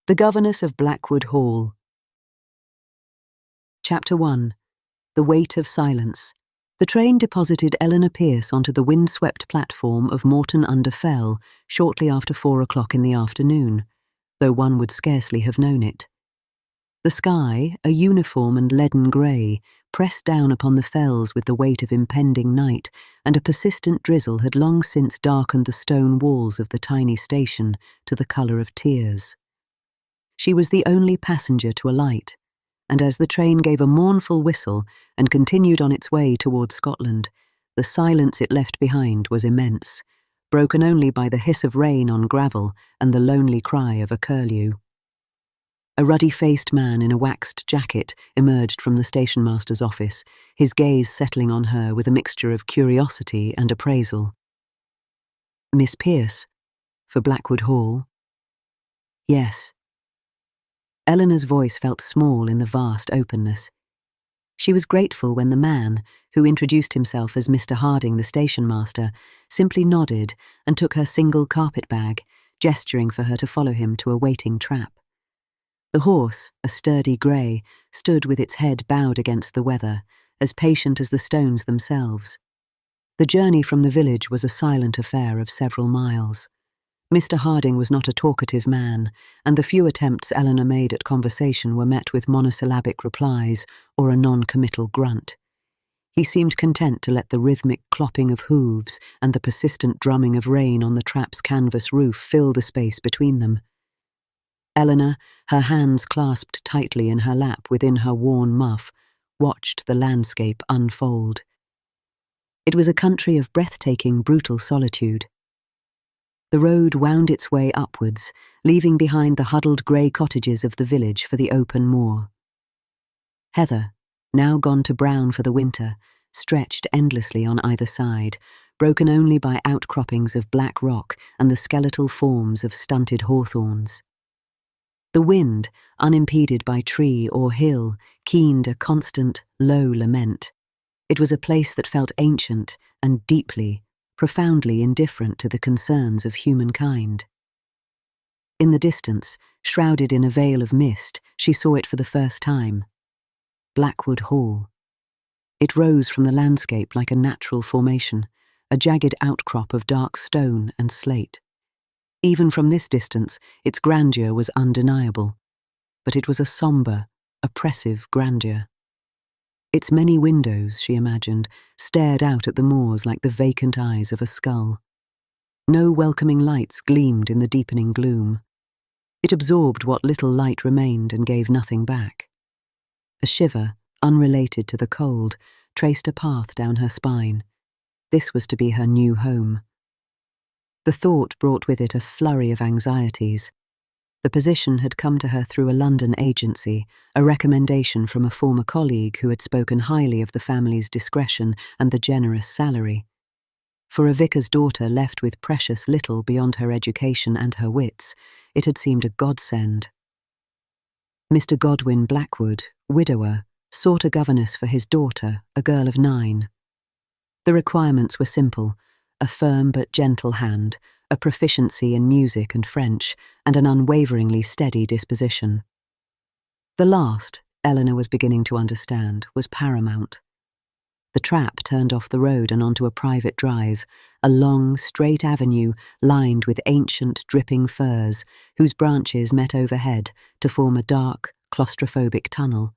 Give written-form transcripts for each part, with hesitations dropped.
The Governess of Blackwood Hall. Chapter 1. The Weight of Silence. The train deposited Eleanor Pierce onto the wind-swept platform of Moreton-under-Fell shortly after 4 o'clock in the afternoon, though one would scarcely have known it. The sky, a uniform and leaden grey, pressed down upon the fells with the weight of impending night, and a persistent drizzle had long since darkened the stone walls of the tiny station to the colour of tears. She was the only passenger to alight, and as the train gave a mournful whistle and continued on its way towards Scotland, the silence it left behind was immense, broken only by the hiss of rain on gravel and the lonely cry of a curlew. A ruddy-faced man in a waxed jacket emerged from the station-master's office, his gaze settling on her with a mixture of curiosity and appraisal. "Miss Pierce, for Blackwood Hall?" "Yes." Eleanor's voice felt small in the vast openness. She was grateful when the man, who introduced himself as Mr. Harding, the station-master, simply nodded and took her single carpet-bag, gesturing for her to follow him to a waiting trap. The horse, a sturdy grey, stood with its head bowed against the weather, as patient as the stones themselves. The journey from the village was a silent affair of several miles. Mr. Harding was not a talkative man, and the few attempts Eleanor made at conversation were met with monosyllabic replies or a non-committal grunt. He seemed content to let the rhythmic clopping of hooves and the persistent drumming of rain on the trap's canvas roof fill the space between them. Eleanor, her hands clasped tightly in her lap within her worn muff, watched the landscape unfold. It was a country of breathtaking, brutal solitude. The road wound its way upwards, leaving behind the huddled grey cottages of the village for the open moor. Heather, now gone to brown for the winter, stretched endlessly on either side, broken only by outcroppings of black rock and the skeletal forms of stunted hawthorns. The wind, unimpeded by tree or hill, keened a constant, low lament. It was a place that felt ancient and deeply, profoundly indifferent to the concerns of humankind. In the distance, shrouded in a veil of mist, she saw it for the first time. Blackwood Hall. It rose from the landscape like a natural formation, a jagged outcrop of dark stone and slate. Even from this distance, its grandeur was undeniable, but it was a sombre, oppressive grandeur. Its many windows, she imagined, stared out at the moors like the vacant eyes of a skull. No welcoming lights gleamed in the deepening gloom. It absorbed what little light remained and gave nothing back. A shiver, unrelated to the cold, traced a path down her spine. This was to be her new home. The thought brought with it a flurry of anxieties. The position had come to her through a London agency, a recommendation from a former colleague who had spoken highly of the family's discretion and the generous salary. For a vicar's daughter left with precious little beyond her education and her wits, it had seemed a godsend. Mr. Godwin Blackwood, widower, sought a governess for his daughter, a girl of 9. The requirements were simple: a firm but gentle hand, a proficiency in music and French, and an unwaveringly steady disposition. The last, Eleanor was beginning to understand, was paramount. The trap turned off the road and onto a private drive, a long, straight avenue lined with ancient, dripping firs, whose branches met overhead to form a dark, claustrophobic tunnel.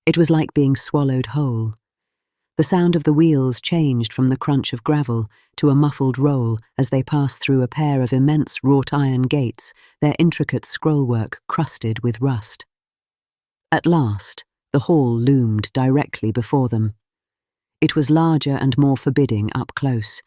It was like being swallowed whole. The sound of the wheels changed from the crunch of gravel to a muffled roll as they passed through a pair of immense wrought-iron gates, their intricate scrollwork crusted with rust. At last, the hall loomed directly before them. It was larger and more forbidding up close.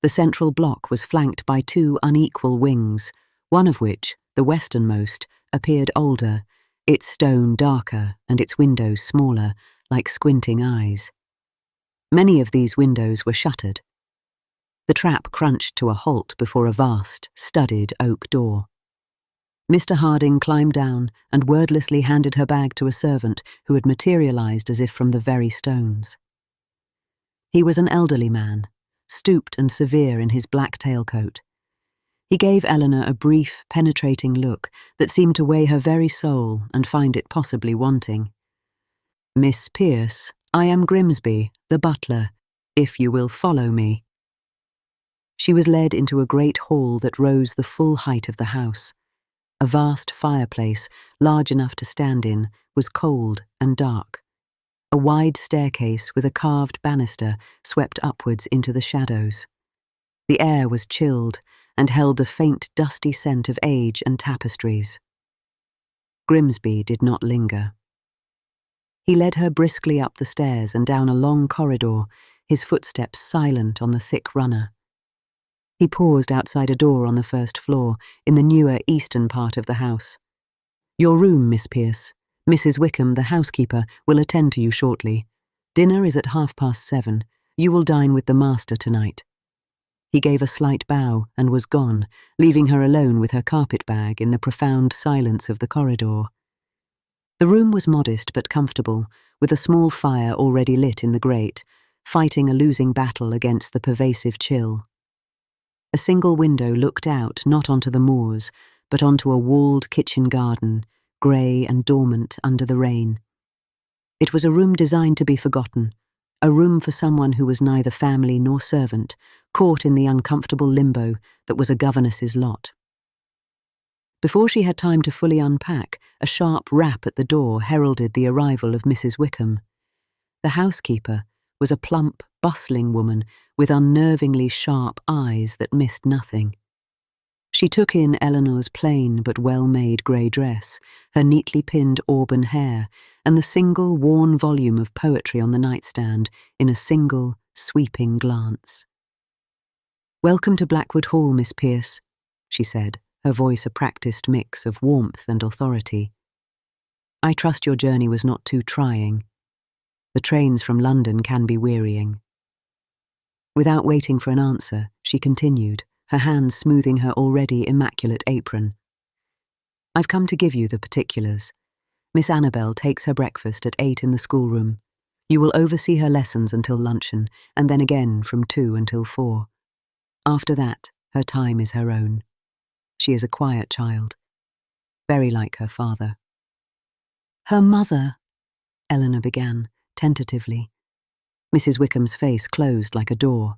The central block was flanked by 2 unequal wings, one of which, the westernmost, appeared older, its stone darker and its windows smaller, like squinting eyes. Many of these windows were shuttered. The trap crunched to a halt before a vast, studded oak door. Mr. Harding climbed down and wordlessly handed her bag to a servant who had materialized as if from the very stones. He was an elderly man, stooped and severe in his black tailcoat. He gave Eleanor a brief, penetrating look that seemed to weigh her very soul and find it possibly wanting. "Miss Pierce, I am Grimsby, the butler, if you will follow me." She was led into a great hall that rose the full height of the house. A vast fireplace, large enough to stand in, was cold and dark. A wide staircase with a carved banister swept upwards into the shadows. The air was chilled and held the faint, dusty scent of age and tapestries. Grimsby did not linger. He led her briskly up the stairs and down a long corridor, his footsteps silent on the thick runner. He paused outside a door on the first floor, in the newer eastern part of the house. "Your room, Miss Pierce. Mrs. Wickham, the housekeeper, will attend to you shortly. Dinner is at 7:30. You will dine with the master tonight." He gave a slight bow and was gone, leaving her alone with her carpet bag in the profound silence of the corridor. The room was modest but comfortable, with a small fire already lit in the grate, fighting a losing battle against the pervasive chill. A single window looked out not onto the moors, but onto a walled kitchen garden, grey and dormant under the rain. It was a room designed to be forgotten, a room for someone who was neither family nor servant, caught in the uncomfortable limbo that was a governess's lot. Before she had time to fully unpack, a sharp rap at the door heralded the arrival of Mrs. Wickham. The housekeeper was a plump, bustling woman with unnervingly sharp eyes that missed nothing. She took in Eleanor's plain but well-made grey dress, her neatly pinned auburn hair, and the single worn volume of poetry on the nightstand in a single, sweeping glance. "Welcome to Blackwood Hall, Miss Pierce," she said, her voice a practised mix of warmth and authority. "I trust your journey was not too trying. The trains from London can be wearying." Without waiting for an answer, she continued, her hand smoothing her already immaculate apron. "I've come to give you the particulars. Miss Annabel takes her breakfast at 8 in the schoolroom. You will oversee her lessons until luncheon, and then again from 2 until 4. After that, her time is her own. She is a quiet child, very like her father." "Her mother," Eleanor began, tentatively. Mrs. Wickham's face closed like a door.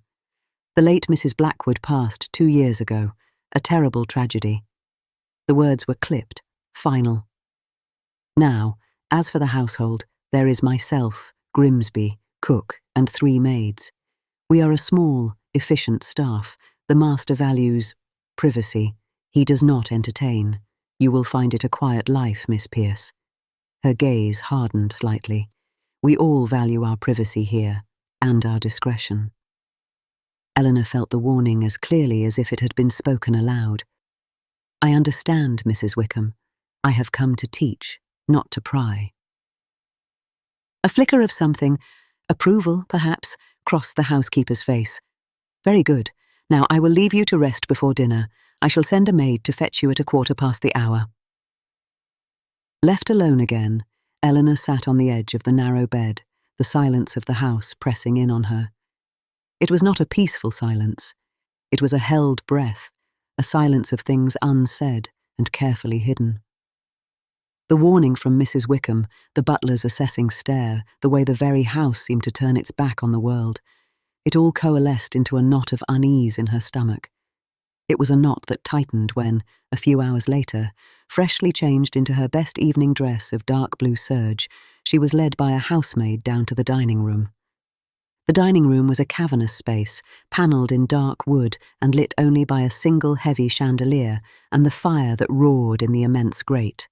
"The late Mrs. Blackwood passed 2 years ago, a terrible tragedy." The words were clipped, final. "Now, as for the household, there is myself, Grimsby, cook, and 3 maids. We are a small, efficient staff. The master values privacy. He does not entertain. You will find it a quiet life, Miss Pierce." Her gaze hardened slightly. "We all value our privacy here, and our discretion." Eleanor felt the warning as clearly as if it had been spoken aloud. "I understand, Mrs. Wickham. I have come to teach, not to pry." A flicker of something, approval perhaps, crossed the housekeeper's face. "Very good. Now I will leave you to rest before dinner. I shall send a maid to fetch you at 1/4 past the hour." Left alone again, Eleanor sat on the edge of the narrow bed, the silence of the house pressing in on her. It was not a peaceful silence. It was a held breath, a silence of things unsaid and carefully hidden. The warning from Mrs. Wickham, the butler's assessing stare, the way the very house seemed to turn its back on the world, it all coalesced into a knot of unease in her stomach. It was a knot that tightened when, a few hours later, freshly changed into her best evening dress of dark blue serge, she was led by a housemaid down to the dining room. The dining room was a cavernous space, panelled in dark wood and lit only by a single heavy chandelier and the fire that roared in the immense grate.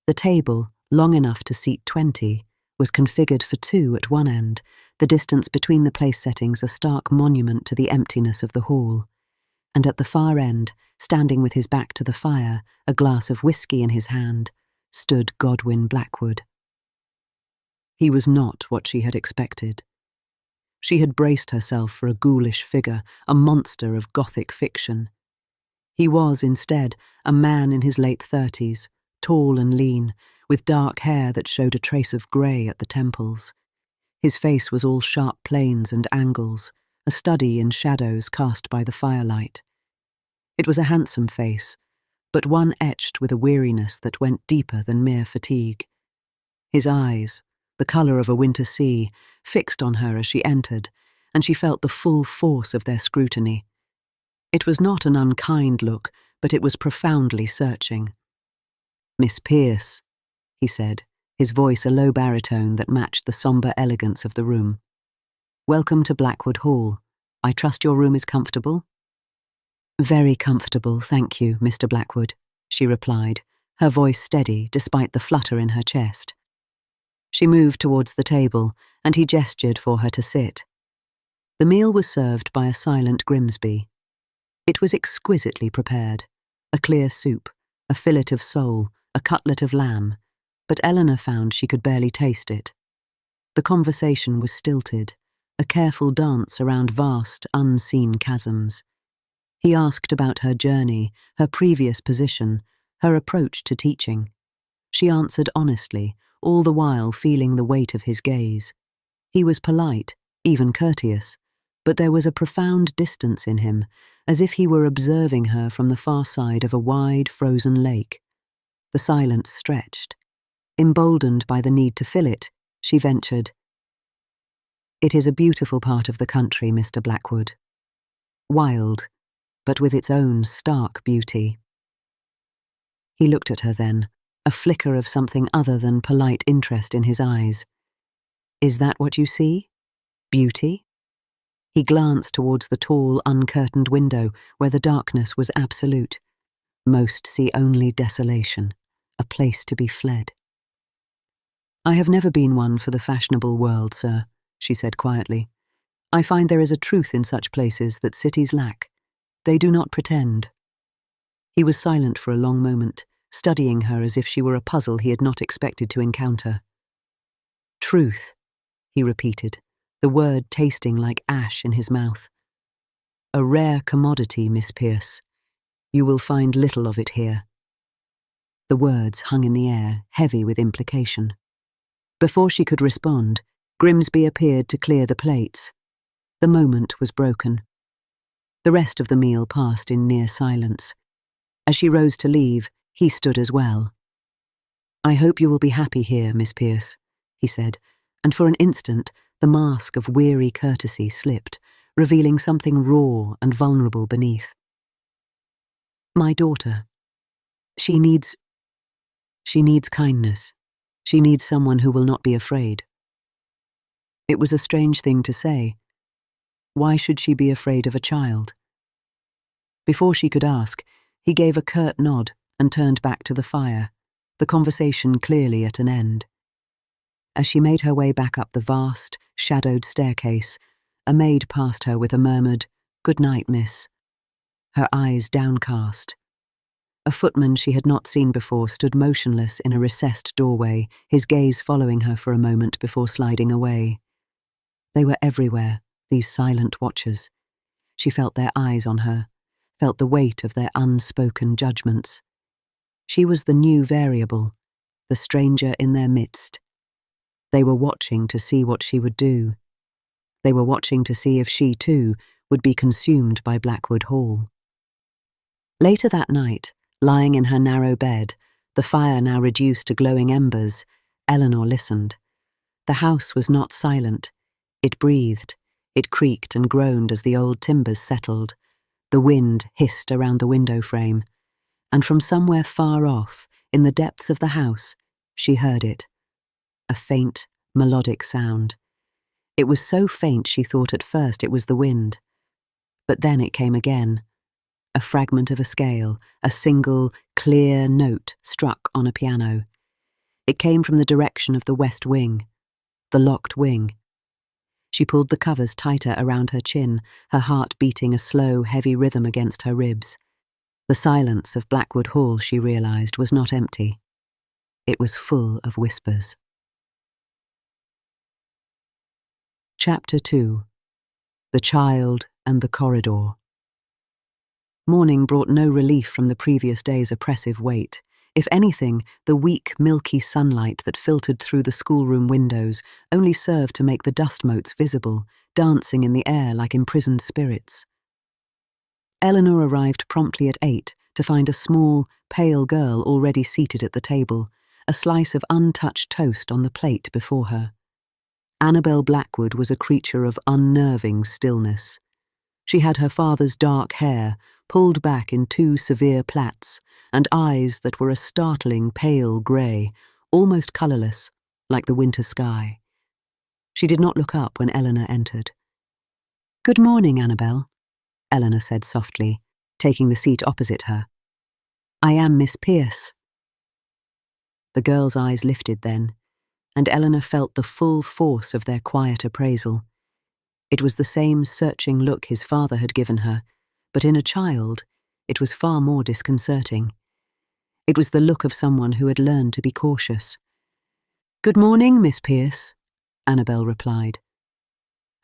The table, long enough to seat 20, was configured for 2 at one end, the distance between the place settings a stark monument to the emptiness of the hall. And at the far end, standing with his back to the fire, a glass of whiskey in his hand, stood Godwin Blackwood. He was not what she had expected. She had braced herself for a ghoulish figure, a monster of Gothic fiction. He was, instead, a man in his late 30s, tall and lean, with dark hair that showed a trace of grey at the temples. His face was all sharp planes and angles, a study in shadows cast by the firelight. It was a handsome face, but one etched with a weariness that went deeper than mere fatigue. His eyes, the colour of a winter sea, fixed on her as she entered, and she felt the full force of their scrutiny. It was not an unkind look, but it was profoundly searching. "Miss Pierce," he said, his voice a low baritone that matched the sombre elegance of the room. "Welcome to Blackwood Hall. I trust your room is comfortable?" "Very comfortable, thank you, Mr. Blackwood," she replied, her voice steady despite the flutter in her chest. She moved towards the table, and he gestured for her to sit. The meal was served by a silent Grimsby. It was exquisitely prepared, a clear soup, a fillet of sole, a cutlet of lamb, but Eleanor found she could barely taste it. The conversation was stilted, a careful dance around vast, unseen chasms. He asked about her journey, her previous position, her approach to teaching. She answered honestly, all the while feeling the weight of his gaze. He was polite, even courteous, but there was a profound distance in him, as if he were observing her from the far side of a wide, frozen lake. The silence stretched. Emboldened by the need to fill it, she ventured, "It is a beautiful part of the country, Mr. Blackwood. Wild, but with its own stark beauty." He looked at her then, a flicker of something other than polite interest in his eyes. "Is that what you see? Beauty?" He glanced towards the tall, uncurtained window where the darkness was absolute. "Most see only desolation, a place to be fled." "I have never been one for the fashionable world, sir," she said quietly. "I find there is a truth in such places that cities lack. They do not pretend." He was silent for a long moment, studying her as if she were a puzzle he had not expected to encounter. "Truth," he repeated, the word tasting like ash in his mouth. "A rare commodity, Miss Pierce. You will find little of it here." The words hung in the air, heavy with implication. Before she could respond, Grimsby appeared to clear the plates. The moment was broken. The rest of the meal passed in near silence. As she rose to leave, he stood as well. "I hope you will be happy here, Miss Pierce," he said, and for an instant the mask of weary courtesy slipped, revealing something raw and vulnerable beneath. "My daughter. She needs kindness. She needs someone who will not be afraid." It was a strange thing to say. Why should she be afraid of a child? Before she could ask, he gave a curt nod and turned back to the fire, the conversation clearly at an end. As she made her way back up the vast, shadowed staircase, a maid passed her with a murmured, "Good night, miss," her eyes downcast. A footman she had not seen before stood motionless in a recessed doorway, his gaze following her for a moment before sliding away. They were everywhere, these silent watchers. She felt their eyes on her, felt the weight of their unspoken judgments. She was the new variable, the stranger in their midst. They were watching to see what she would do. They were watching to see if she, too, would be consumed by Blackwood Hall. Later that night, lying in her narrow bed, the fire now reduced to glowing embers, Eleanor listened. The house was not silent. It breathed. It creaked and groaned as the old timbers settled. The wind hissed around the window frame. And from somewhere far off, in the depths of the house, she heard it. A faint, melodic sound. It was so faint she thought at first it was the wind. But then it came again. A fragment of a scale, a single, clear note struck on a piano. It came from the direction of the west wing, the locked wing. She pulled the covers tighter around her chin, her heart beating a slow, heavy rhythm against her ribs. The silence of Blackwood Hall, she realized, was not empty. It was full of whispers. Chapter 2. The Child and the Corridor. Morning brought no relief from the previous day's oppressive weight. If anything, the weak, milky sunlight that filtered through the schoolroom windows only served to make the dust motes visible, dancing in the air like imprisoned spirits. Eleanor arrived promptly at 8 to find a small, pale girl already seated at the table, a slice of untouched toast on the plate before her. Annabel Blackwood was a creature of unnerving stillness. She had her father's dark hair, pulled back in 2 severe plaits, and eyes that were a startling pale grey, almost colourless, like the winter sky. She did not look up when Eleanor entered. "Good morning, Annabel," Eleanor said softly, taking the seat opposite her. "I am Miss Pierce." The girl's eyes lifted then, and Eleanor felt the full force of their quiet appraisal. It was the same searching look his father had given her, but in a child, it was far more disconcerting. It was the look of someone who had learned to be cautious. "Good morning, Miss Pierce," Annabel replied.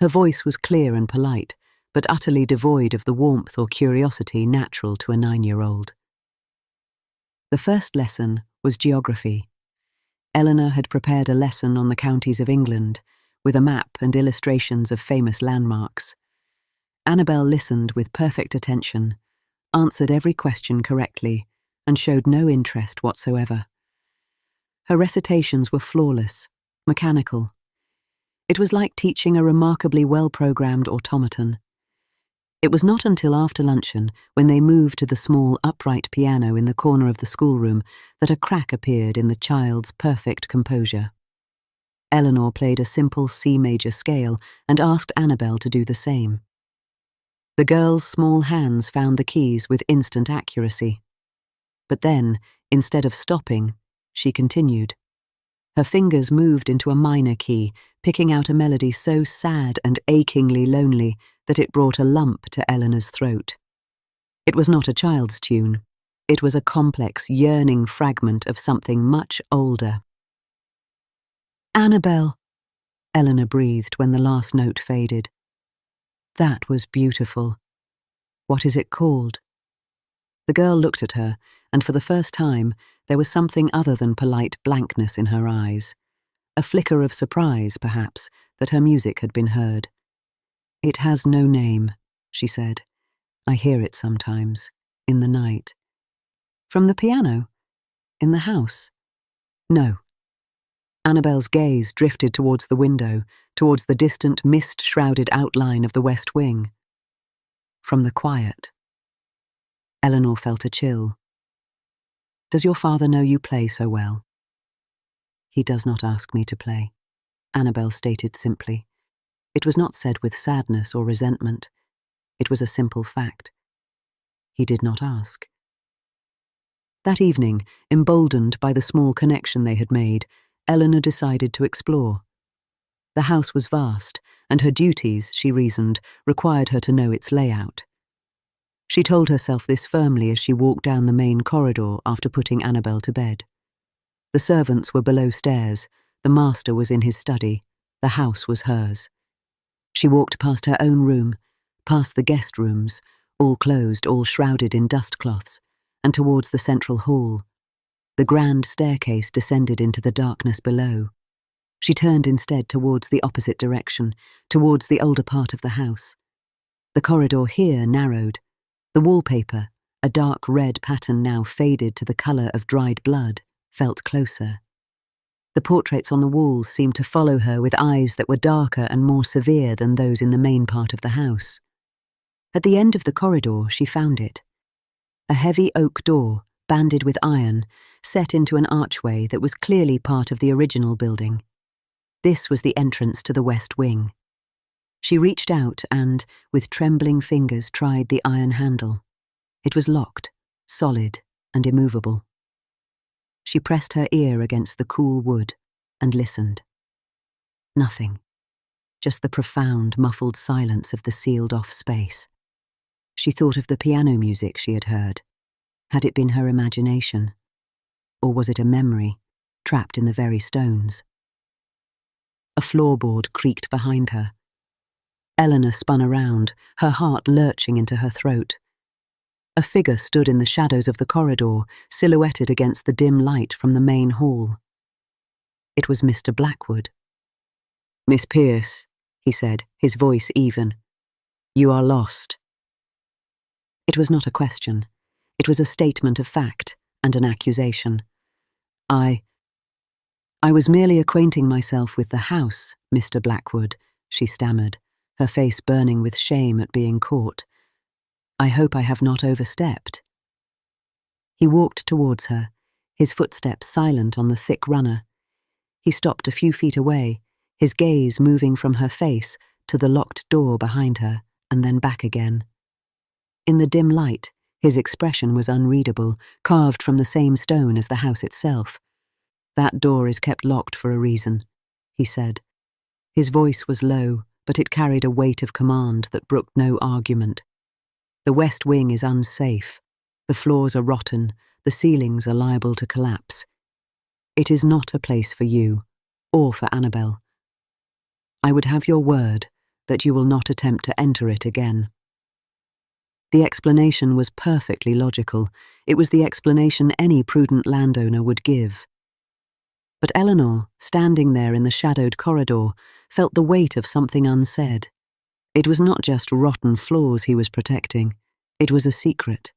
Her voice was clear and polite, but utterly devoid of the warmth or curiosity natural to a 9-year-old. The first lesson was geography. Eleanor had prepared a lesson on the counties of England, with a map and illustrations of famous landmarks. Annabel listened with perfect attention, answered every question correctly, and showed no interest whatsoever. Her recitations were flawless, mechanical. It was like teaching a remarkably well-programmed automaton. It was not until after luncheon, when they moved to the small upright piano in the corner of the schoolroom, that a crack appeared in the child's perfect composure. Eleanor played a simple C major scale and asked Annabel to do the same. The girl's small hands found the keys with instant accuracy. But then, instead of stopping, she continued. Her fingers moved into a minor key, picking out a melody so sad and achingly lonely that it brought a lump to Eleanor's throat. It was not a child's tune. It was a complex, yearning fragment of something much older. "Annabel," Eleanor breathed when the last note faded. "That was beautiful. What is it called?" The girl looked at her, and for the first time, there was something other than polite blankness in her eyes. A flicker of surprise, perhaps, that her music had been heard. "It has no name," she said. "I hear it sometimes, in the night." "From the piano? In the house?" "No." Annabel's gaze drifted towards the window, towards the distant mist-shrouded outline of the west wing. "From the quiet." Eleanor felt a chill. "Does your father know you play so well?" "He does not ask me to play," Annabel stated simply. It was not said with sadness or resentment. It was a simple fact. He did not ask. That evening, emboldened by the small connection they had made, Eleanor decided to explore. The house was vast, and her duties, she reasoned, required her to know its layout. She told herself this firmly as she walked down the main corridor after putting Annabel to bed. The servants were below stairs, the master was in his study, the house was hers. She walked past her own room, past the guest rooms, all closed, all shrouded in dust cloths, and towards the central hall. The grand staircase descended into the darkness below. She turned instead towards the opposite direction, towards the older part of the house. The corridor here narrowed. The wallpaper, a dark red pattern now faded to the colour of dried blood, felt closer. The portraits on the walls seemed to follow her with eyes that were darker and more severe than those in the main part of the house. At the end of the corridor, she found it. A heavy oak door, banded with iron, set into an archway that was clearly part of the original building. This was the entrance to the west wing. She reached out and, with trembling fingers, tried the iron handle. It was locked, solid and immovable. She pressed her ear against the cool wood and listened. Nothing. Just the profound, muffled silence of the sealed-off space. She thought of the piano music she had heard. Had it been her imagination? Or was it a memory, trapped in the very stones? A floorboard creaked behind her. Eleanor spun around, her heart lurching into her throat. A figure stood in the shadows of the corridor, silhouetted against the dim light from the main hall. It was Mr. Blackwood. "Miss Pierce," he said, his voice even. "You are lost." It was not a question. It was a statement of fact and an accusation. I was merely acquainting myself with the house, Mr. Blackwood, she stammered, her face burning with shame at being caught. I hope I have not overstepped. He walked towards her, his footsteps silent on the thick runner. He stopped a few feet away, his gaze moving from her face to the locked door behind her, and then back again. In the dim light, his expression was unreadable, carved from the same stone as the house itself. That door is kept locked for a reason, he said. His voice was low, but it carried a weight of command that brooked no argument. The west wing is unsafe. The floors are rotten, the ceilings are liable to collapse. It is not a place for you, or for Annabel. I would have your word that you will not attempt to enter it again. The explanation was perfectly logical. It was the explanation any prudent landowner would give. But Eleanor, standing there in the shadowed corridor, felt the weight of something unsaid. It was not just rotten floors he was protecting. It was a secret.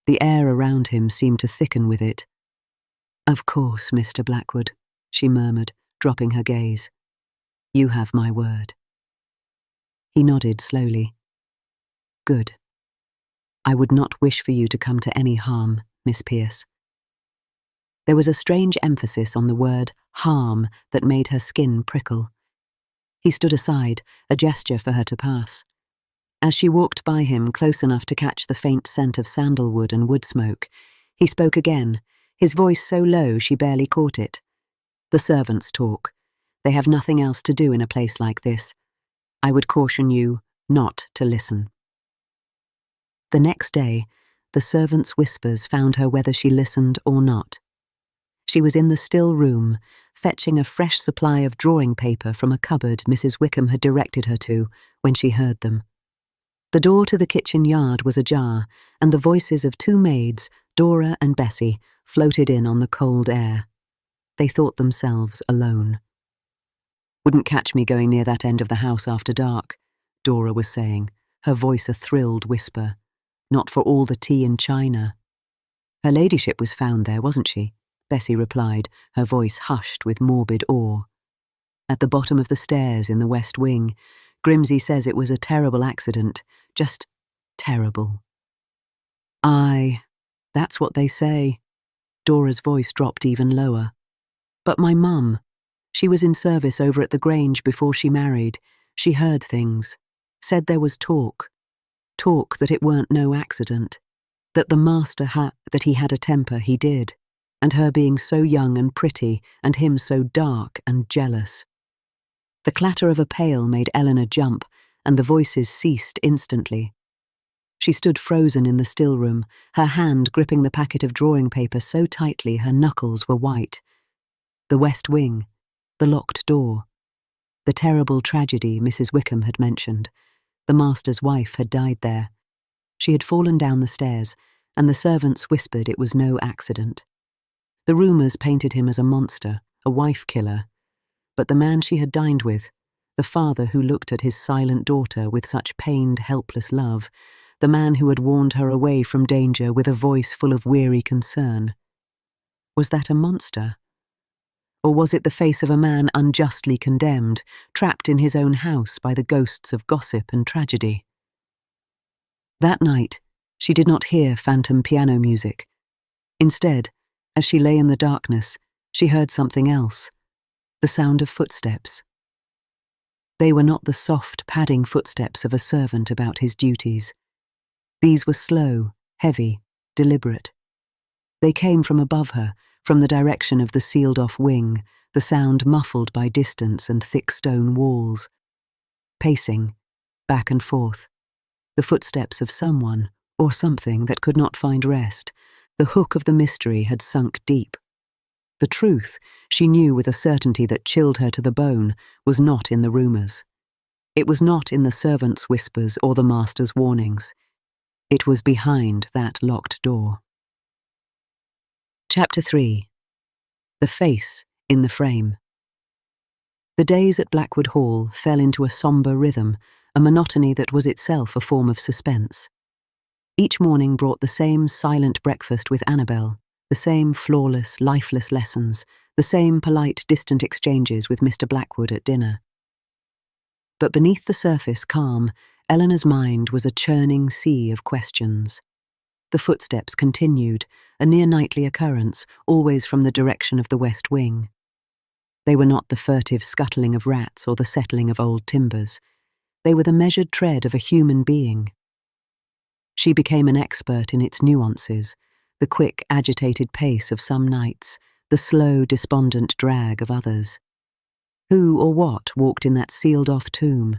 The air around him seemed to thicken with it. Of course, Mr. Blackwood, she murmured, dropping her gaze. You have my word. He nodded slowly. Good. I would not wish for you to come to any harm, Miss Pierce. There was a strange emphasis on the word harm that made her skin prickle. He stood aside, a gesture for her to pass. As she walked by him close enough to catch the faint scent of sandalwood and wood smoke, he spoke again, his voice so low she barely caught it. The servants talk. They have nothing else to do in a place like this. I would caution you not to listen. The next day, the servants' whispers found her whether she listened or not. She was in the still room, fetching a fresh supply of drawing paper from a cupboard Mrs. Wickham had directed her to when she heard them. The door to the kitchen yard was ajar, and the voices of two maids, Dora and Bessie, floated in on the cold air. They thought themselves alone. Wouldn't catch me going near that end of the house after dark, Dora was saying, her voice a thrilled whisper. Not for all the tea in China. Her ladyship was found there, wasn't she? Bessie replied, her voice hushed with morbid awe. At the bottom of the stairs in the west wing, Grimsey says it was a terrible accident, just terrible. Aye, that's what they say. Dora's voice dropped even lower. But my mum, she was in service over at the Grange before she married. She heard things, said there was talk that it weren't no accident, that the master that he had a temper, he did, and her being so young and pretty, and him so dark and jealous. The clatter of a pail made Eleanor jump, and the voices ceased instantly. She stood frozen in the still room, her hand gripping the packet of drawing paper so tightly her knuckles were white. The west wing, the locked door, the terrible tragedy Mrs. Wickham had mentioned. The master's wife had died there. She had fallen down the stairs, and the servants whispered it was no accident. The rumours painted him as a monster, a wife-killer. But the man she had dined with, the father who looked at his silent daughter with such pained, helpless love, the man who had warned her away from danger with a voice full of weary concern. Was that a monster? Or was it the face of a man unjustly condemned, trapped in his own house by the ghosts of gossip and tragedy? That night, she did not hear phantom piano music. Instead, as she lay in the darkness, she heard something else, the sound of footsteps. They were not the soft, padding footsteps of a servant about his duties. These were slow, heavy, deliberate. They came from above her, from the direction of the sealed-off wing, the sound muffled by distance and thick stone walls. Pacing, back and forth, the footsteps of someone or something that could not find rest. The hook of the mystery had sunk deep. The truth, she knew with a certainty that chilled her to the bone, was not in the rumours. It was not in the servants' whispers or the master's warnings. It was behind that locked door. Chapter 3. The Face in the Frame. The days at Blackwood Hall fell into a sombre rhythm, a monotony that was itself a form of suspense. Each morning brought the same silent breakfast with Annabel, the same flawless, lifeless lessons, the same polite, distant exchanges with Mr. Blackwood at dinner. But beneath the surface calm, Eleanor's mind was a churning sea of questions. The footsteps continued, a near-nightly occurrence, always from the direction of the west wing. They were not the furtive scuttling of rats or the settling of old timbers. They were the measured tread of a human being. She became an expert in its nuances, the quick, agitated pace of some nights, the slow, despondent drag of others. Who or what walked in that sealed-off tomb?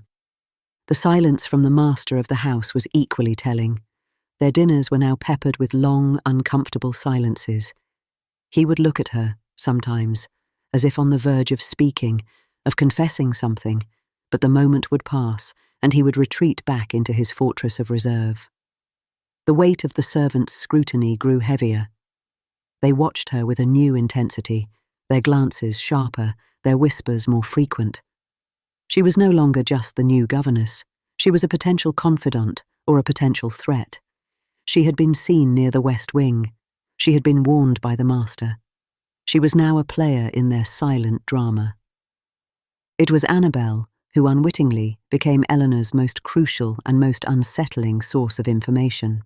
The silence from the master of the house was equally telling. Their dinners were now peppered with long, uncomfortable silences. He would look at her, sometimes, as if on the verge of speaking, of confessing something, but the moment would pass, and he would retreat back into his fortress of reserve. The weight of the servants' scrutiny grew heavier. They watched her with a new intensity, their glances sharper, their whispers more frequent. She was no longer just the new governess. She was a potential confidant or a potential threat. She had been seen near the west wing. She had been warned by the master. She was now a player in their silent drama. It was Annabel who unwittingly became Eleanor's most crucial and most unsettling source of information.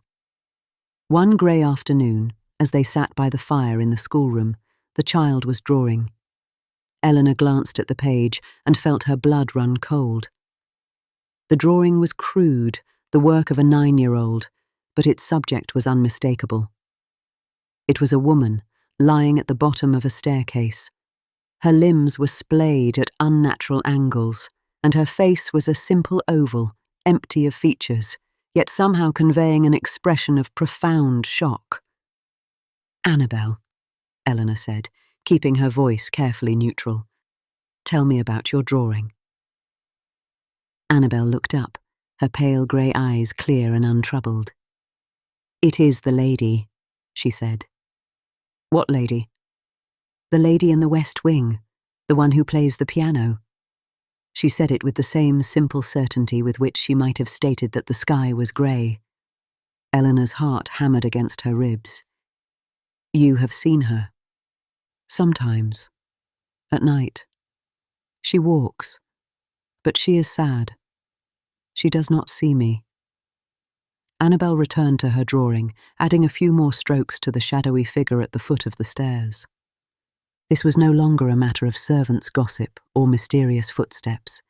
One grey afternoon, as they sat by the fire in the schoolroom, the child was drawing. Eleanor glanced at the page and felt her blood run cold. The drawing was crude, the work of a 9-year-old, but its subject was unmistakable. It was a woman lying at the bottom of a staircase. Her limbs were splayed at unnatural angles, and her face was a simple oval, empty of features, yet somehow conveying an expression of profound shock. "Annabel," Eleanor said, keeping her voice carefully neutral. "Tell me about your drawing." Annabel looked up, her pale grey eyes clear and untroubled. "It is the lady," she said. "What lady?" "The lady in the west wing, the one who plays the piano." She said it with the same simple certainty with which she might have stated that the sky was grey. Eleanor's heart hammered against her ribs. "You have seen her?" "Sometimes. At night. She walks. But she is sad. She does not see me." Annabel returned to her drawing, adding a few more strokes to the shadowy figure at the foot of the stairs. This was no longer a matter of servants' gossip or mysterious footsteps.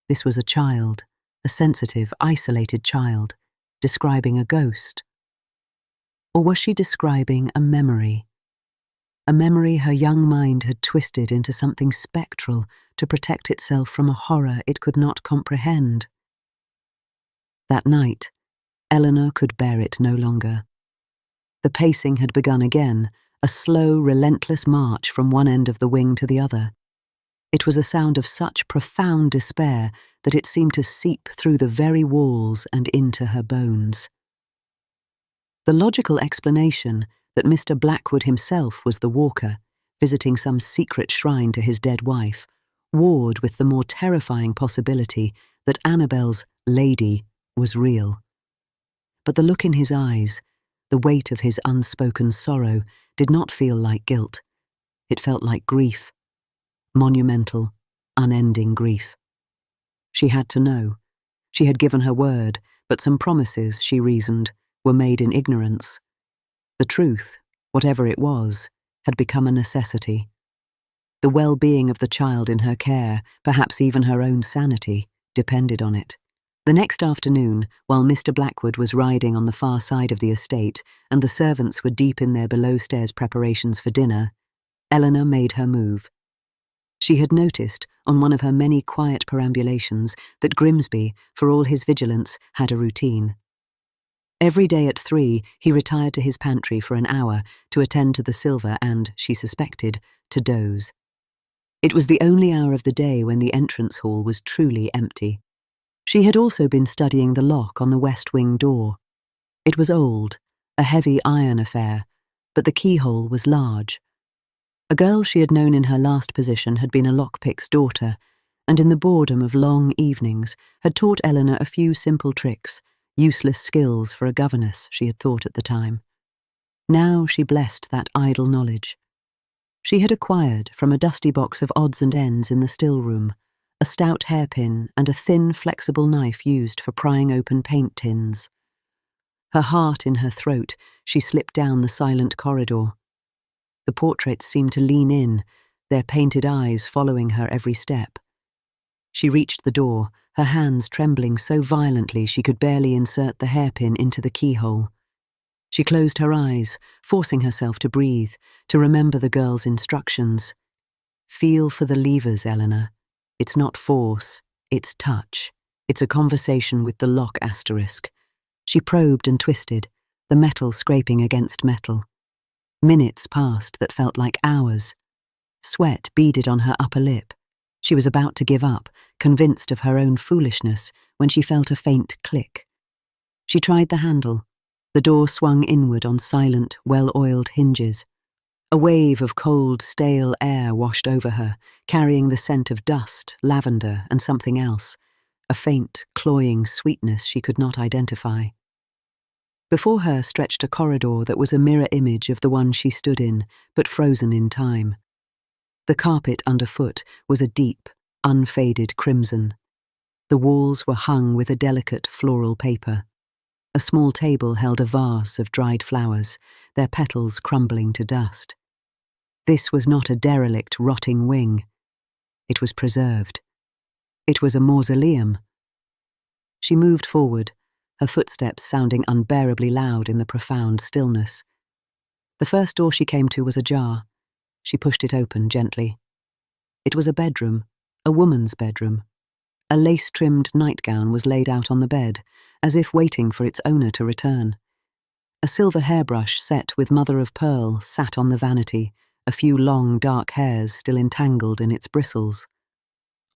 This was a child, a sensitive, isolated child, describing a ghost. Or was she describing a memory? A memory her young mind had twisted into something spectral to protect itself from a horror it could not comprehend. That night, Eleanor could bear it no longer. The pacing had begun again, a slow, relentless march from one end of the wing to the other. It was a sound of such profound despair that it seemed to seep through the very walls and into her bones. The logical explanation that Mr. Blackwood himself was the walker, visiting some secret shrine to his dead wife, warred with the more terrifying possibility that Annabel's lady was real. But the look in his eyes, the weight of his unspoken sorrow, did not feel like guilt. It felt like grief. Monumental, unending grief. She had to know. She had given her word, but some promises, she reasoned, were made in ignorance. The truth, whatever it was, had become a necessity. The well-being of the child in her care, perhaps even her own sanity, depended on it. The next afternoon, while Mr. Blackwood was riding on the far side of the estate and the servants were deep in their below-stairs preparations for dinner, Eleanor made her move. She had noticed, on one of her many quiet perambulations, that Grimsby, for all his vigilance, had a routine. Every day at 3, he retired to his pantry for an hour to attend to the silver and, she suspected, to doze. It was the only hour of the day when the entrance hall was truly empty. She had also been studying the lock on the west wing door. It was old, a heavy iron affair, but the keyhole was large. A girl she had known in her last position had been a lockpick's daughter, and in the boredom of long evenings had taught Eleanor a few simple tricks, Useless skills for a governess, she had thought at the time. Now she blessed that idle knowledge. She had acquired, from a dusty box of odds and ends in the still room, a stout hairpin and a thin, flexible knife used for prying open paint tins. Her heart in her throat, she slipped down the silent corridor. The portraits seemed to lean in, their painted eyes following her every step. She reached the door, her hands trembling so violently she could barely insert the hairpin into the keyhole. She closed her eyes, forcing herself to breathe, to remember the girl's instructions. Feel for the levers, Eleanor. It's not force, it's touch. It's a conversation with the lock asterisk. She probed and twisted, the metal scraping against metal. Minutes passed that felt like hours. Sweat beaded on her upper lip. She was about to give up, convinced of her own foolishness, when she felt a faint click. She tried the handle. The door swung inward on silent, well-oiled hinges. A wave of cold, stale air washed over her, carrying the scent of dust, lavender, and something else, a faint, cloying sweetness she could not identify. Before her stretched a corridor that was a mirror image of the one she stood in, but frozen in time. The carpet underfoot was a deep, unfaded crimson. The walls were hung with a delicate floral paper. A small table held a vase of dried flowers, their petals crumbling to dust. This was not a derelict, rotting wing. It was preserved. It was a mausoleum. She moved forward, her footsteps sounding unbearably loud in the profound stillness. The first door she came to was ajar. She pushed it open gently. It was a bedroom, a woman's bedroom. A lace-trimmed nightgown was laid out on the bed, as if waiting for its owner to return. A silver hairbrush set with mother-of-pearl sat on the vanity, a few long, dark hairs still entangled in its bristles.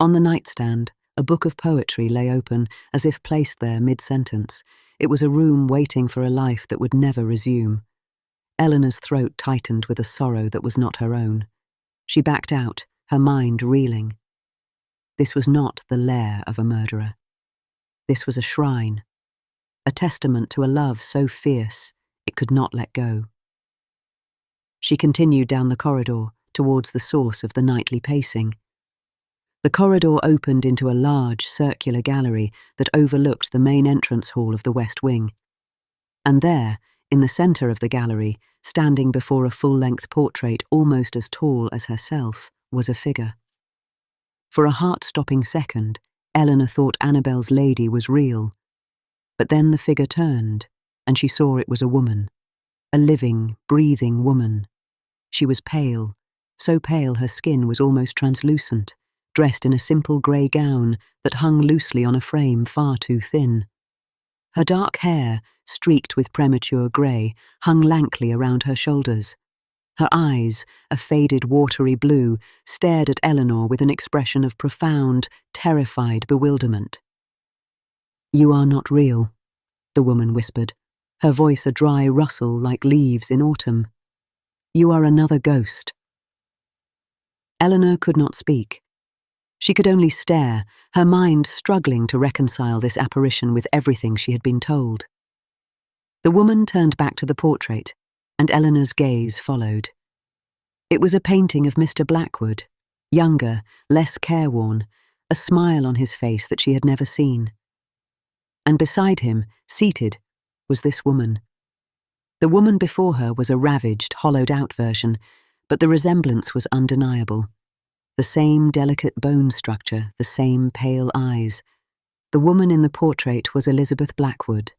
On the nightstand, a book of poetry lay open, as if placed there mid-sentence. It was a room waiting for a life that would never resume. Eleanor's throat tightened with a sorrow that was not her own. She backed out, her mind reeling. This was not the lair of a murderer. This was a shrine, a testament to a love so fierce it could not let go. She continued down the corridor, towards the source of the nightly pacing. The corridor opened into a large, circular gallery that overlooked the main entrance hall of the West Wing. And there, in the centre of the gallery, standing before a full-length portrait almost as tall as herself, was a figure. For a heart-stopping second, Eleanor thought Annabel's lady was real. But then the figure turned, and she saw it was a woman. A living, breathing woman. She was pale, so pale her skin was almost translucent, dressed in a simple grey gown that hung loosely on a frame far too thin. Her dark hair, streaked with premature grey, hung lankly around her shoulders. Her eyes, a faded watery blue, stared at Eleanor with an expression of profound, terrified bewilderment. "You are not real," the woman whispered, her voice a dry rustle like leaves in autumn. "You are another ghost." Eleanor could not speak. She could only stare, her mind struggling to reconcile this apparition with everything she had been told. The woman turned back to the portrait, and Eleanor's gaze followed. It was a painting of Mr. Blackwood, younger, less careworn, a smile on his face that she had never seen. And beside him, seated, was this woman. The woman before her was a ravaged, hollowed-out version, but the resemblance was undeniable. The same delicate bone structure, the same pale eyes. The woman in the portrait was Elizabeth Blackwood,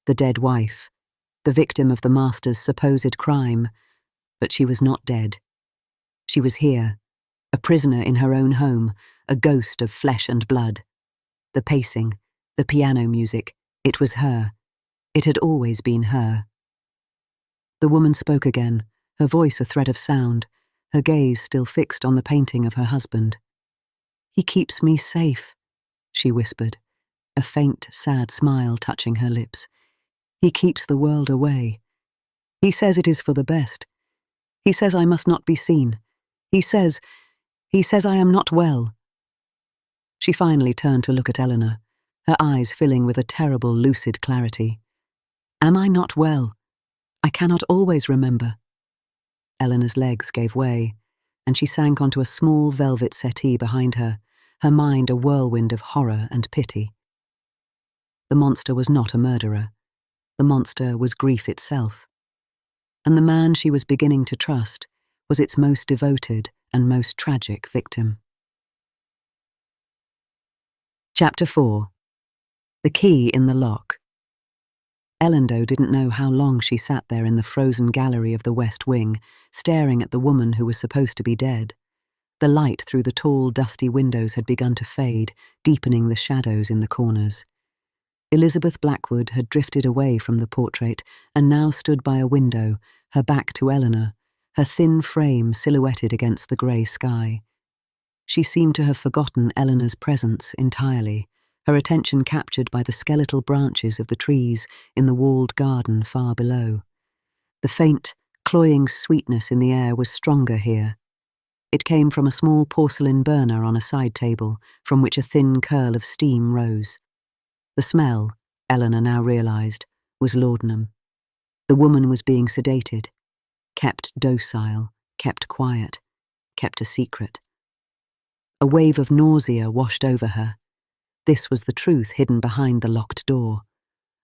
the dead wife, the victim of the master's supposed crime, but she was not dead. She was here, a prisoner in her own home, a ghost of flesh and blood. The pacing, the piano music, it was her. It had always been her. The woman spoke again, her voice a thread of sound, her gaze still fixed on the painting of her husband. "He keeps me safe," she whispered, a faint, sad smile touching her lips. "He keeps the world away. He says it is for the best. He says I must not be seen. He says I am not well." She finally turned to look at Eleanor, her eyes filling with a terrible lucid clarity. "Am I not well? I cannot always remember." Eleanor's legs gave way, and she sank onto a small velvet settee behind her, her mind a whirlwind of horror and pity. The monster was not a murderer. The monster was grief itself. And the man she was beginning to trust was its most devoted and most tragic victim. Chapter 4. The Key in the Lock. Ellendo didn't know how long she sat there in the frozen gallery of the West Wing, staring at the woman who was supposed to be dead. The light through the tall, dusty windows had begun to fade, deepening the shadows in the corners. Elizabeth Blackwood had drifted away from the portrait and now stood by a window, her back to Eleanor, her thin frame silhouetted against the grey sky. She seemed to have forgotten Eleanor's presence entirely, her attention captured by the skeletal branches of the trees in the walled garden far below. The faint, cloying sweetness in the air was stronger here. It came from a small porcelain burner on a side table, from which a thin curl of steam rose. The smell, Eleanor now realised, was laudanum. The woman was being sedated, kept docile, kept quiet, kept a secret. A wave of nausea washed over her. This was the truth hidden behind the locked door.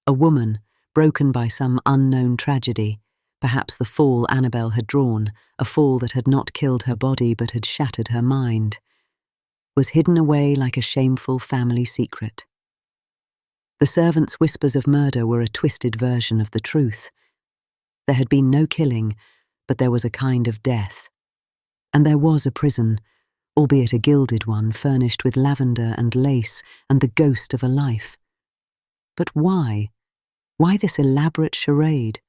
A woman, broken by some unknown tragedy, perhaps the fall Annabel had drawn, a fall that had not killed her body but had shattered her mind, was hidden away like a shameful family secret. The servants' whispers of murder were a twisted version of the truth. There had been no killing, but there was a kind of death. And there was a prison, albeit a gilded one, furnished with lavender and lace and the ghost of a life. But why? Why this elaborate charade?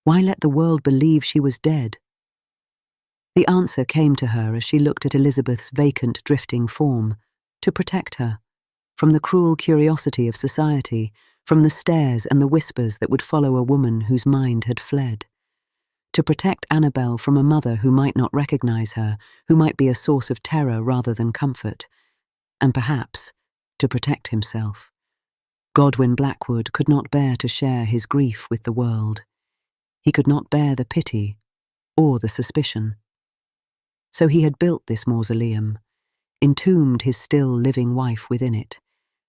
Why let the world believe she was dead? The answer came to her as she looked at Elizabeth's vacant, drifting form. To protect her. From the cruel curiosity of society, from the stares and the whispers that would follow a woman whose mind had fled. To protect Annabel from a mother who might not recognise her, who might be a source of terror rather than comfort. And perhaps, to protect himself. Godwin Blackwood could not bear to share his grief with the world. He could not bear the pity or the suspicion. So he had built this mausoleum, entombed his still living wife within it,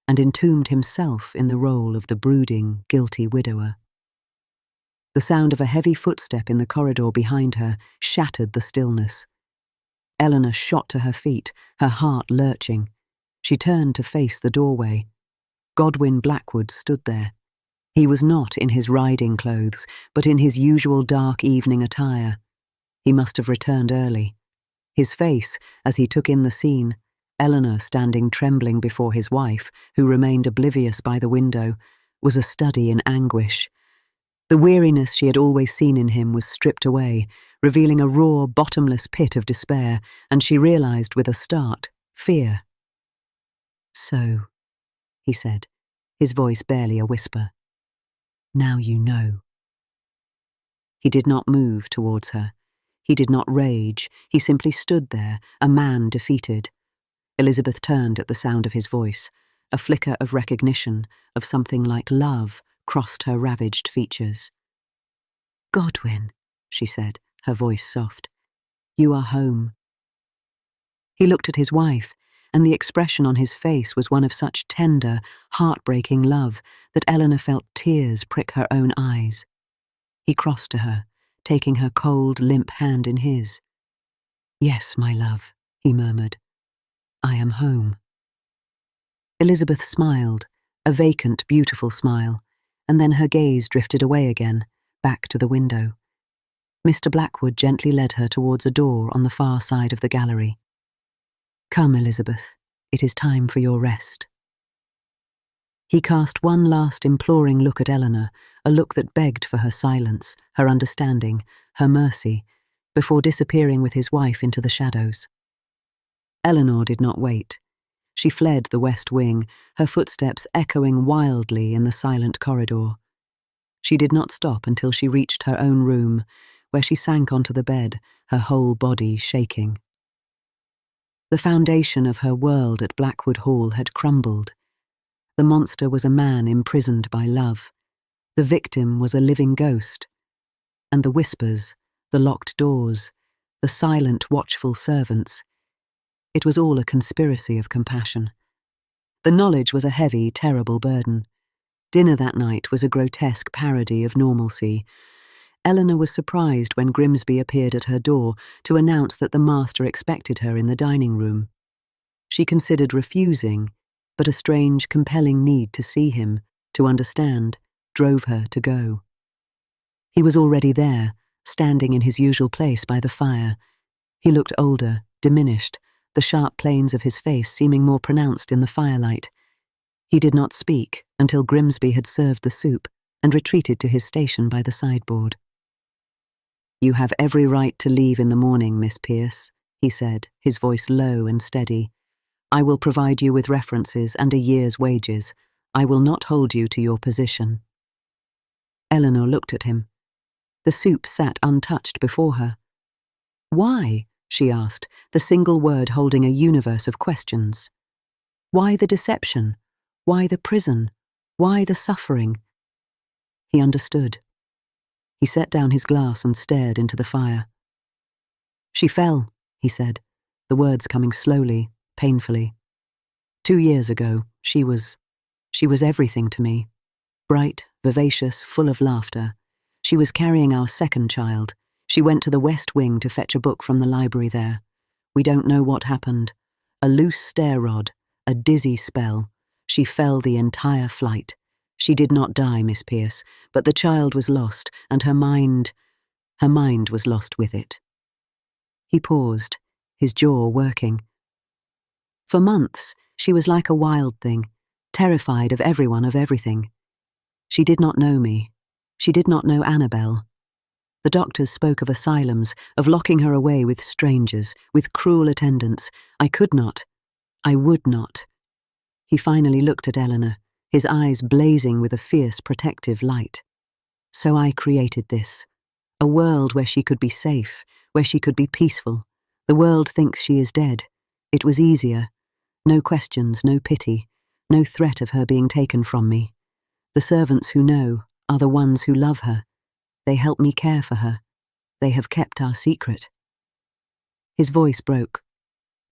and entombed himself in the role of the brooding, guilty widower. The sound of a heavy footstep in the corridor behind her shattered the stillness. Eleanor shot to her feet, her heart lurching. She turned to face the doorway. Godwin Blackwood stood there. He was not in his riding clothes, but in his usual dark evening attire. He must have returned early. His face, as he took in the scene, Eleanor standing trembling before his wife, who remained oblivious by the window, was a study in anguish. The weariness she had always seen in him was stripped away, revealing a raw, bottomless pit of despair, and she realised with a start, fear. "So," he said, his voice barely a whisper. "Now you know." He did not move towards her. He did not rage. He simply stood there, a man defeated. Elizabeth turned at the sound of his voice. A flicker of recognition, of something like love, crossed her ravaged features. "Godwin," she said, her voice soft. "You are home." He looked at his wife, and the expression on his face was one of such tender, heartbreaking love that Eleanor felt tears prick her own eyes. He crossed to her, taking her cold, limp hand in his. "Yes, my love," he murmured. "I am home." Elizabeth smiled, a vacant, beautiful smile, and then her gaze drifted away again, back to the window. Mr. Blackwood gently led her towards a door on the far side of the gallery. "Come, Elizabeth, it is time for your rest." He cast one last imploring look at Eleanor, a look that begged for her silence, her understanding, her mercy, before disappearing with his wife into the shadows. Eleanor did not wait. She fled the West Wing, her footsteps echoing wildly in the silent corridor. She did not stop until she reached her own room, where she sank onto the bed, her whole body shaking. The foundation of her world at Blackwood Hall had crumbled. The monster was a man imprisoned by love. The victim was a living ghost. And the whispers, the locked doors, the silent, watchful servants, it was all a conspiracy of compassion. The knowledge was a heavy, terrible burden. Dinner that night was a grotesque parody of normalcy. Eleanor was surprised when Grimsby appeared at her door to announce that the master expected her in the dining room. She considered refusing, but a strange, compelling need to see him, to understand, drove her to go. He was already there, standing in his usual place by the fire. He looked older, diminished, the sharp planes of his face seeming more pronounced in the firelight. He did not speak until Grimsby had served the soup and retreated to his station by the sideboard. "You have every right to leave in the morning, Miss Pierce," he said, his voice low and steady. "I will provide you with references and a year's wages. I will not hold you to your position." Eleanor looked at him. The soup sat untouched before her. "Why?" she asked, the single word holding a universe of questions. "Why the deception? Why the prison? Why the suffering?" He understood. He set down his glass and stared into the fire. "She fell," he said, the words coming slowly, painfully. 2 years ago, she was everything to me. Bright, vivacious, full of laughter. She was carrying our second child. She went to the West Wing to fetch a book from the library there. We don't know what happened. A loose stair rod, a dizzy spell. She fell the entire flight. She did not die, Miss Pierce, but the child was lost, and her mind was lost with it." He paused, his jaw working. "For months, she was like a wild thing, terrified of everyone, of everything. She did not know me. She did not know Annabelle. The doctors spoke of asylums, of locking her away with strangers, with cruel attendants. I would not." He finally looked at Eleanor, his eyes blazing with a fierce, protective light. "So I created this. A world where she could be safe, where she could be peaceful. The world thinks she is dead. It was easier. No questions, no pity, no threat of her being taken from me. The servants who know are the ones who love her. They help me care for her. They have kept our secret." His voice broke.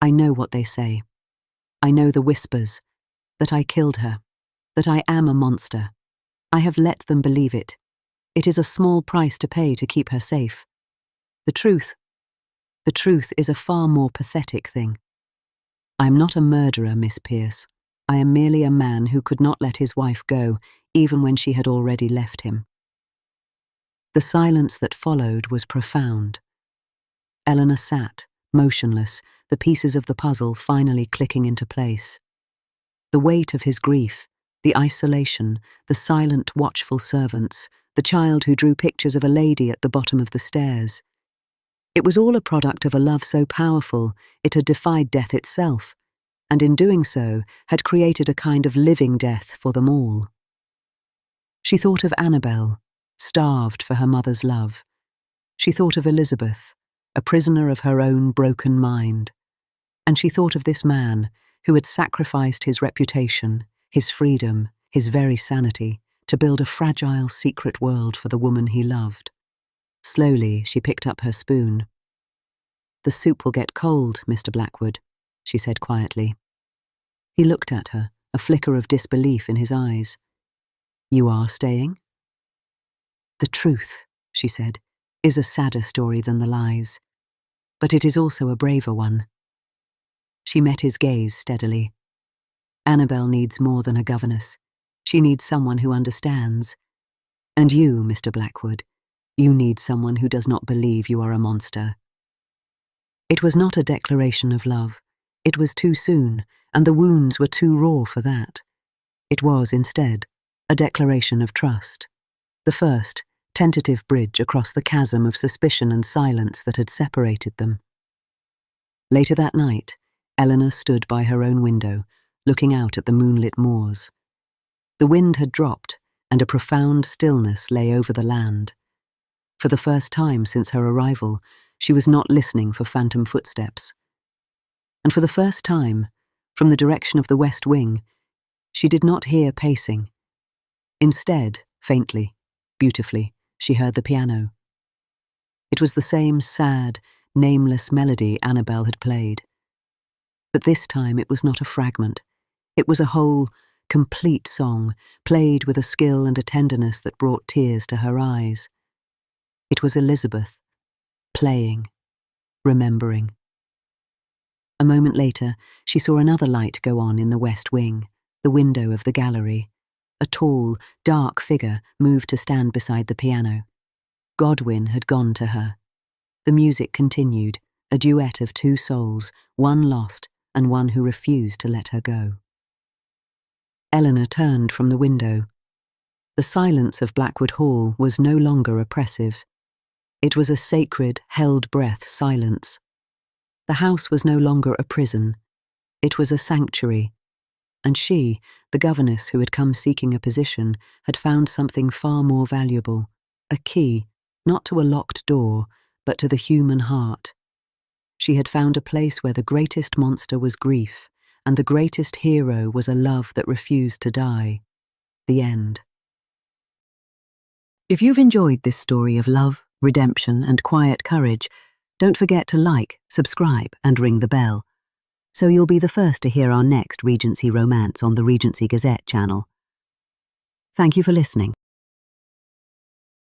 "I know what they say. I know the whispers, that I killed her, that I am a monster. I have let them believe it. It is a small price to pay to keep her safe. The truth is a far more pathetic thing. I am not a murderer, Miss Pierce. I am merely a man who could not let his wife go, even when she had already left him." The silence that followed was profound. Eleanor sat, motionless, the pieces of the puzzle finally clicking into place. The weight of his grief, the isolation, the silent, watchful servants, the child who drew pictures of a lady at the bottom of the stairs. It was all a product of a love so powerful it had defied death itself, and in doing so had created a kind of living death for them all. She thought of Annabelle, starved for her mother's love. She thought of Elizabeth, a prisoner of her own broken mind. And she thought of this man who had sacrificed his reputation, his freedom, his very sanity, to build a fragile, secret world for the woman he loved. Slowly, she picked up her spoon. "The soup will get cold, Mr. Blackwood," she said quietly. He looked at her, a flicker of disbelief in his eyes. "You are staying?" "The truth," she said, "is a sadder story than the lies. But it is also a braver one." She met his gaze steadily. "Annabelle needs more than a governess. She needs someone who understands. And you, Mr. Blackwood, you need someone who does not believe you are a monster." It was not a declaration of love. It was too soon, and the wounds were too raw for that. It was, instead, a declaration of trust. The first, tentative bridge across the chasm of suspicion and silence that had separated them. Later that night, Eleanor stood by her own window, looking out at the moonlit moors. The wind had dropped, and a profound stillness lay over the land. For the first time since her arrival, she was not listening for phantom footsteps. And for the first time, from the direction of the West Wing, She did not hear pacing. Instead, faintly, beautifully, she heard the piano. It was the same sad, nameless melody Annabel had played. But this time it was not a fragment. It was a whole, complete song, played with a skill and a tenderness that brought tears to her eyes. It was Elizabeth, playing, remembering. A moment later, she saw another light go on in the west wing, the window of the gallery. A tall, dark figure moved to stand beside the piano. Godwin had gone to her. The music continued, a duet of two souls, one lost and one who refused to let her go. Eleanor turned from the window. The silence of Blackwood Hall was no longer oppressive. It was a sacred, held-breath silence. The house was no longer a prison. It was a sanctuary. And she, the governess who had come seeking a position, had found something far more valuable, a key, not to a locked door, but to the human heart. She had found a place where the greatest monster was grief, and the greatest hero was a love that refused to die. The end. If you've enjoyed this story of love, redemption, and quiet courage, don't forget to like, subscribe, and ring the bell, so you'll be the first to hear our next Regency romance on the Regency Gazette channel. Thank you for listening.